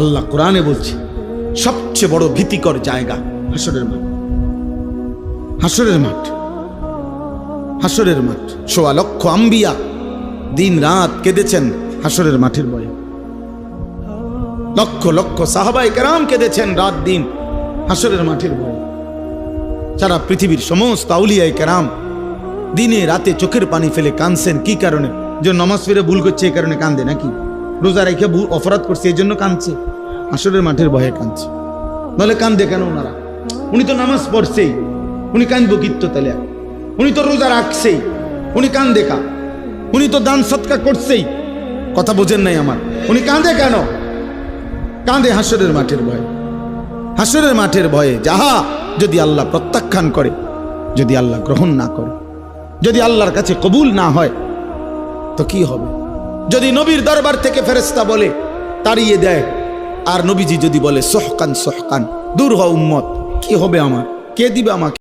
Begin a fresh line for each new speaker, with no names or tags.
আল্লাহ কোরআনে বলছে সবচেয়ে বড় ভীতিকর জায়গা হাসরের মাঠ। হাসরের মাঠ, হাসরের মাঠ। ১৬ লক্ষ আম্বিয়া দিন রাত কেঁদেছেন হাসরের মাঠের ভয়ে। লক্ষ লক্ষ সাহাবায়ে কেরাম কেঁদেছেন রাত দিন হাসরের মাঠের ভয়ে। সারা পৃথিবীর সমস্ত আউলিয়ায়ে কেরাম দিনে রাতে চোখের পানি ফেলে কাঁদছেন। কি কারণে? যে নামাজ ফিরে ভুল করছে এই কারণে কান্দে নাকি? রোজা রেখে অপরাধ করছে এই জন্য কাঁদছে? হাসরের মাঠের ভয়ে কাঁদছে। নাহলে কান্দে কেন ওনারা? উনি তো নামাজ পড়ছেই, উনি কাঁদবো কিত্ত তাহলে? উনি তো রোজা রাখছেই, উনি কান্দে কা? উনি তো দান সৎকার করছেই। কথা বোঝেন নাই আমার? উনি কাঁদে কেন? কাঁদে হাসরের মাঠের ভয়ে। হাসরের মাঠের ভয়ে যাহা যদি আল্লাহ প্রত্যাখ্যান করে, যদি আল্লাহ গ্রহণ না করে, যদি আল্লাহর কাছে কবুল না হয় তো কি হবে? যদি নবীর দরবার থেকে ফেরেশতা বলে তাড়িয়ে দেয়, আর নবীজি যদি বলে সহকান সহকান, দূর হও উম্মত, কি হবে আমার? কে দিবে আমাকে?